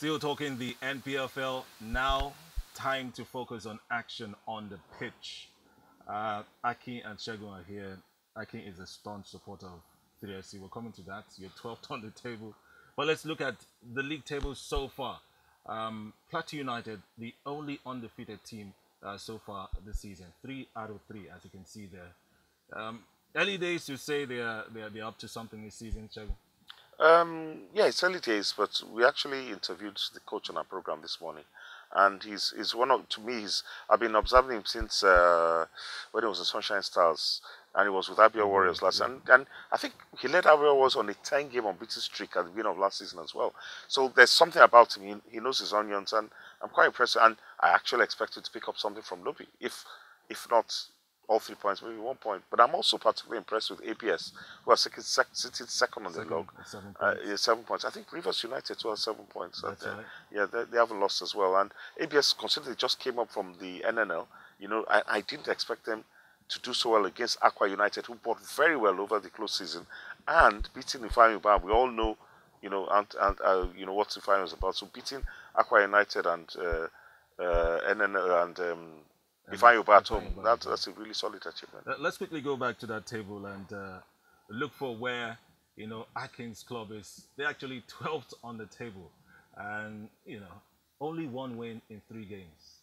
Still talking the NPFL. Now, time to focus on action on the pitch. Aki and Shegun are here. Aki is a staunch supporter of 3SC. We're coming to that. You're 12th on the table. But let's look at the league table so far. Plateau United, the only undefeated team so far this season. 3 out of 3, as you can see there. Early days to say they're up to something this season, Shegun. Yeah, it's early days, but we actually interviewed the coach on our program this morning, and he's one of to me. I've been observing him since when he was in Sunshine Stars, and he was with Abia Warriors last, and I think he led Abia Warriors on a 10-game unbeaten streak at the beginning of last season as well. So there's something about him. He knows his onions, and I'm quite impressed. And I actually expected to pick up something from Lobby, if not all 3 points, maybe 1 point. But I'm also particularly impressed with APS, who are sitting second on the log. 7 points. 7 points. I think Rivers United too has 7 points. That's right. Yeah, they haven't lost as well. And APS, considering they just came up from the NNL, I didn't expect them to do so well against Aqua United, who fought very well over the close season and beating Ifeanyi Ubah. We all know, what Ifeanyi was about. So beating Aqua United and NNL and Ifeanyi Ubah at home, that's a really solid achievement. Let's quickly go back to that table and look for where Atkins Club is. They're actually 12th on the table, and only 1 win in 3 games.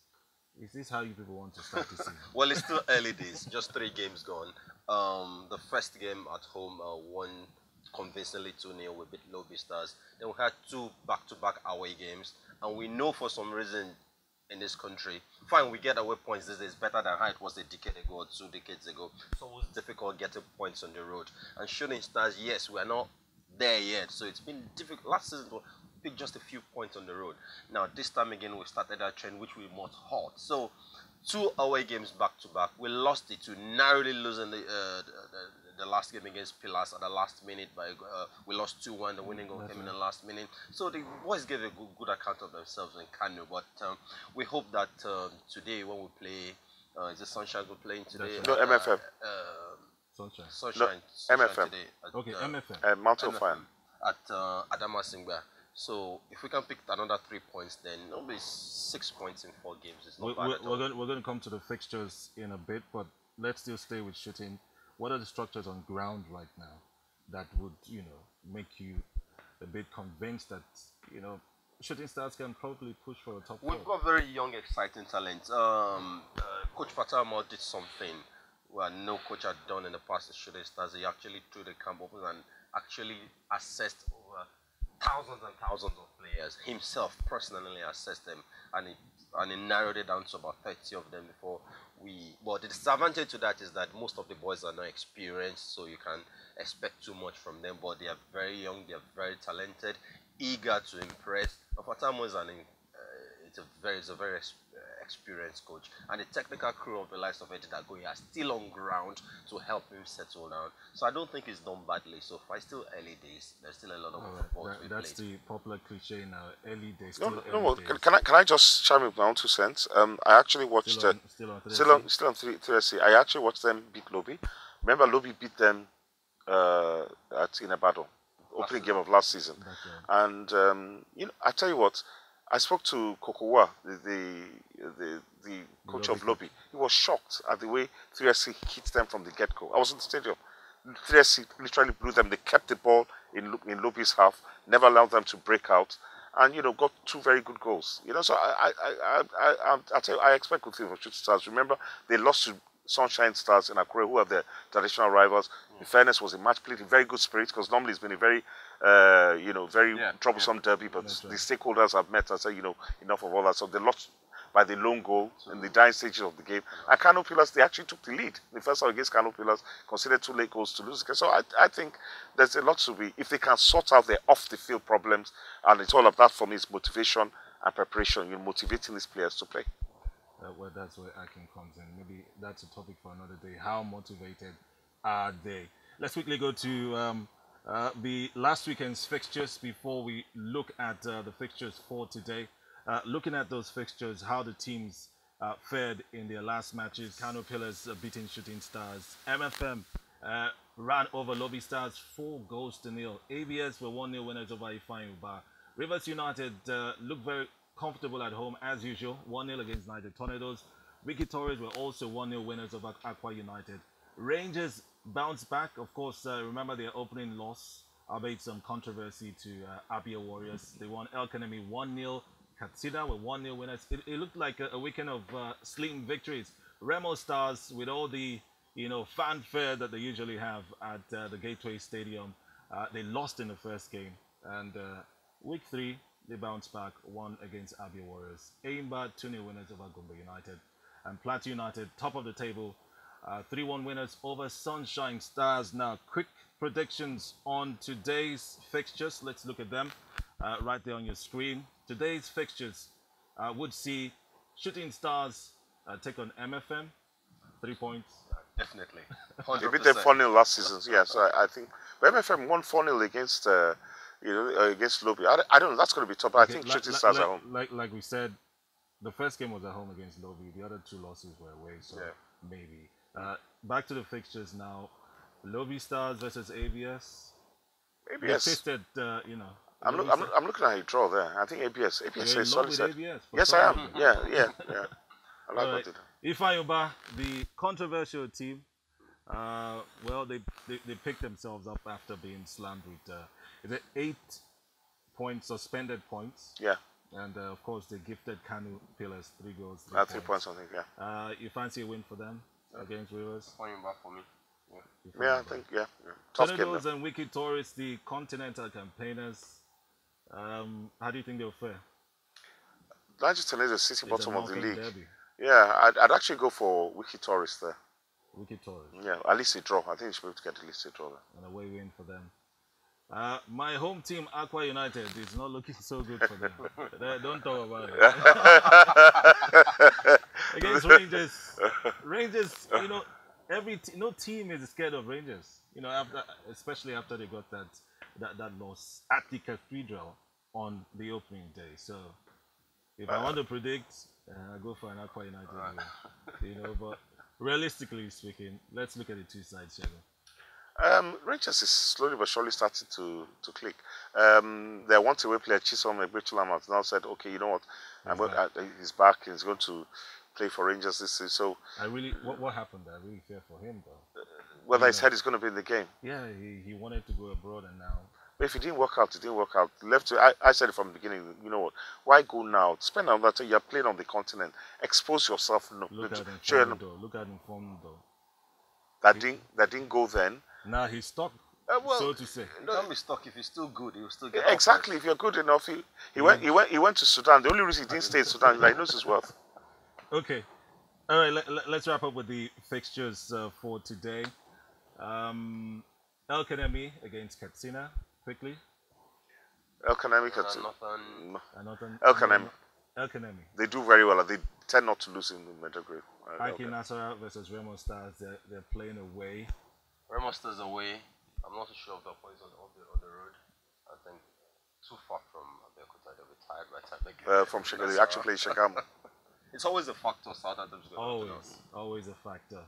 Is this how you people want to start the season? Well, it's still early days. Just 3 games gone. The first game at home won convincingly 2-0 with beat Lobby Stars. Then we had 2 back-to-back away games, and we know for some reason in this country, fine, we get away points these days better than how it was a decade ago or 2 decades ago. So it's difficult getting points on the road. And Shooting Stars, yes, we are not there yet. So it's been difficult. Last season, we picked just a few points on the road. Now, this time again, we started that trend, which we must halt. So 2 away games back to back. We lost it to narrowly losing the last game against Pillars at the last minute. We lost 2-1. The winning goal came in the last minute. So the boys gave a good account of themselves in Kano. But we hope that today when we play, is it Sunshine we're playing today? No, MFM. Sunshine. MFM. Today at, MFM. Mountain Fire. At Adama Singba. So if we can pick another 3 points, then it'll be 6 points in 4 games. It's not bad at all. We're going to come to the fixtures in a bit, but let's still stay with shooting. What are the structures on ground right now that would, make you a bit convinced that, Shooting Stars can probably push for a top 4? We've got very young, exciting talent. Coach Fatama did something where no coach had done in the past at Shooting Stars. He actually threw the camp open and actually assessed over thousands and thousands of players. Himself personally assessed them, and he narrowed it down to about 30 of them before but the disadvantage to that is that most of the boys are not experienced, so you can expect too much from them. But they are very young, they are very talented, eager to impress. Fatamo is a very experienced coach, and the technical crew of the likes of Eddie Dagoye are still on ground to help him settle down. So I don't think he's done badly so far. It's still early days. There's still a lot of football to be That's played. the popular cliche now. Early days. No. Can I just chime in my own 2 cents? I actually watched still on 3SC. I actually watched them beat Lobby. Remember, Lobby beat them in a battle, opening game of last season. Right. And I tell you what, I spoke to Kokowa, the coach of Lobby. He was shocked at the way 3SC hit them from the get-go. I was in the stadium. 3SC literally blew them. They kept the ball in Lobby's half, never allowed them to break out, and got 2 very good goals. So I tell you, I expect good things from Shooting Stars. Remember, they lost to Sunshine Stars in Akure, who are their traditional rivals. In fairness, was a match played in very good spirit, because normally it's been a very troublesome derby, but the stakeholders have met and said, enough of all that. So they lost by the lone goal in the dying stages of the game. And Kano Pillars, they actually took the lead. The first time against Kano Pillars, considered 2 late goals to lose. So I think there's a lot to be, if they can sort out their off-the-field problems, and it's all of that for me is motivation and preparation, motivating these players to play. Well, that's where Akin comes in. Maybe that's a topic for another day. How motivated are they? Let's quickly go to the last weekend's fixtures before we look at the fixtures for today. Looking at those fixtures, how the teams fared in their last matches. Kano Pillars beating Shooting Stars. MFM ran over Lobby Stars 4-0. ABS were 1-0 winners over Ifeanyi Ubah. Rivers United look very comfortable at home as usual. 1-0 against United Tornadoes. Wiki Torres were also 1-0 winners of Aqua United. Rangers bounced back. Of course, remember their opening loss, albeit some controversy to Abia Warriors. They won El Kanemi 1-0. Katsina were 1-0 winners. It looked like a weekend of slim victories. Remo Stars, with all the fanfare that they usually have at the Gateway Stadium, they lost in the first game. And week 3, they bounced back, won against Abia Warriors. Aimba 2-0 winners over Gombe United. And Plateau United, top of the table, 3-1 winners over Sunshine Stars. Now, quick predictions on today's fixtures. Let's look at them right there on your screen. Today's fixtures would see Shooting Stars take on MFM, 3 points. Definitely. They beat them 4-0 last season. Yeah, so I think MFM won 4-0 against against Lobby. I don't know. That's going to be tough. Okay, I think Shooting Stars at home. Like we said, the first game was at home against Lobby. The other 2 losses were away. So maybe. Back to the fixtures now. Lobby Stars versus ABS. ABS. Tasted, I'm looking at a draw there. I think ABS. ABS is solid. Yes, I am. Yeah. I like what they do. Ifeanyoba, the controversial team, well, they picked themselves up after being slammed with 8 points, suspended points. Yeah. And of course, they gifted Kanu Pillars 3 goals. 3 points, I think. Yeah. You fancy a win for them against Rivers? Ifeanyoba for me. Yeah, I think. Yeah. Tough game. Tornadoes and Wiki Tourists, the Continental Campaigners. How do you think they'll fare? Manchester United is sitting bottom of the league. Derby. Yeah, I'd actually go for Wiki Tourists there. Wiki Tourists. Yeah, at least a draw. I think you should be able to get at least a draw there. An away win for them. My home team, Aqua United, is not looking so good for them. Don't talk about it. Against Rangers. Rangers, no team is scared of Rangers. Especially after they got that loss at the Cathedral on the opening day. So if I want to predict, I go for an Aqua United win. But realistically speaking, let's look at the 2 sides, Shagun. Rangers is slowly but surely starting to click. Their one-away player Chisom Egbechulam has now said, "Okay, you know what? He's back. He's going to play for Rangers this season." So what happened? I really fear for him, though. Whether he said he's going to be in the game. Yeah, he wanted to go abroad, and now. But if it didn't work out, it didn't work out. I said it from the beginning. You know what? Why go now? Spend another time. You're playing on the continent. Expose yourself. Look at him form, though. That didn't go then. Now he's stuck, so to say. Don't be stuck. If he's still good, he will still get exactly. If you're good enough, he went to Sudan. The only reason he didn't stay in Sudan is that he knows his worth. Okay, all right. Let's wrap up with the fixtures for today. El Kanemi against Katsina quickly. El Kanemi, Katsina. El Kanemi. They do very well. They tend not to lose in the middle grade. Aki Nasara versus Remo Stars. They're playing away. Remo Stars away. I'm not too sure of the points on the road. I think too far from Abeokuta. They'll be tired by the time they get from Shagamu. They actually play Shagamu. It's always a factor. Southampton's going always a factor.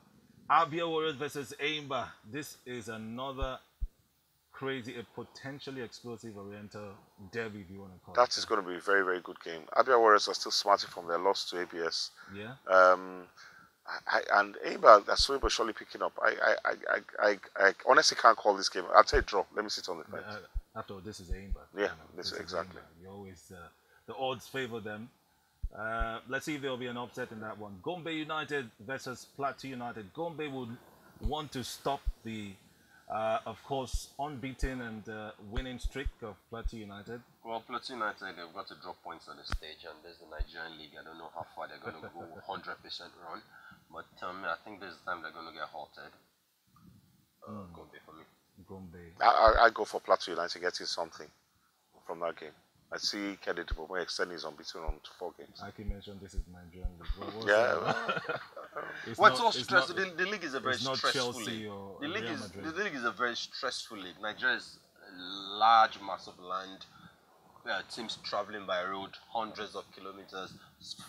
Abia Warriors versus Aimba. This is another crazy, a potentially explosive Oriental derby, if you want to call it. That is going to be a very, very good game. Abia Warriors are still smarting from their loss to ABS. Yeah. And Aimba are slowly but surely picking up. I honestly can't call this game. I'll take draw. Let me sit on the fence. After all, this is Aimba. Yeah, this is exactly. You always the odds favor them. Let's see if there will be an upset in that one. Gombe United versus Plateau United. Gombe would want to stop the, of course, unbeaten and winning streak of Plateau United. Well, Plateau United, they've got to drop points on the stage, and there's the Nigerian League. I don't know how far they're going to go 100% run, but I think there's time they're going to get halted. Gombe for me. Gombe. I go for Plateau United getting something from that game. I see Kennedy Bomo extending his unbeaten on to 4 games. I can mention this is Nigerian League. The league is a very stressful league. The league is a very stressful league. Nigeria is a large, massive land. Teams traveling by road, hundreds of kilometers,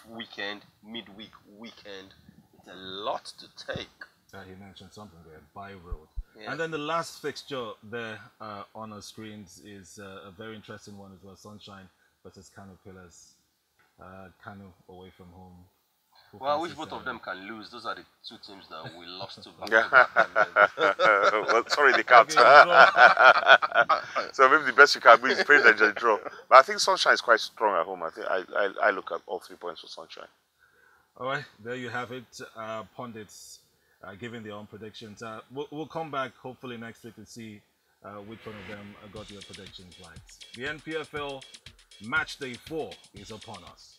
weekend, midweek, weekend. It's a lot to take. He mentioned something there, by road. Yeah. And then the last fixture there on our screens is a very interesting one as well. Sunshine versus Kano Pillars. Kano away from home. Well, I wish both of them can lose. Those are the two teams that we lost to back Yeah. to back. Well, sorry, they can't. Okay, draw. So maybe the best you can do is pray that they draw. But I think Sunshine is quite strong at home. I think I look at all 3 points for Sunshine. All right, there you have it. Pundits giving their own predictions. We'll come back hopefully next week to see which one of them got your predictions right. The NPFL Match Day 4 is upon us.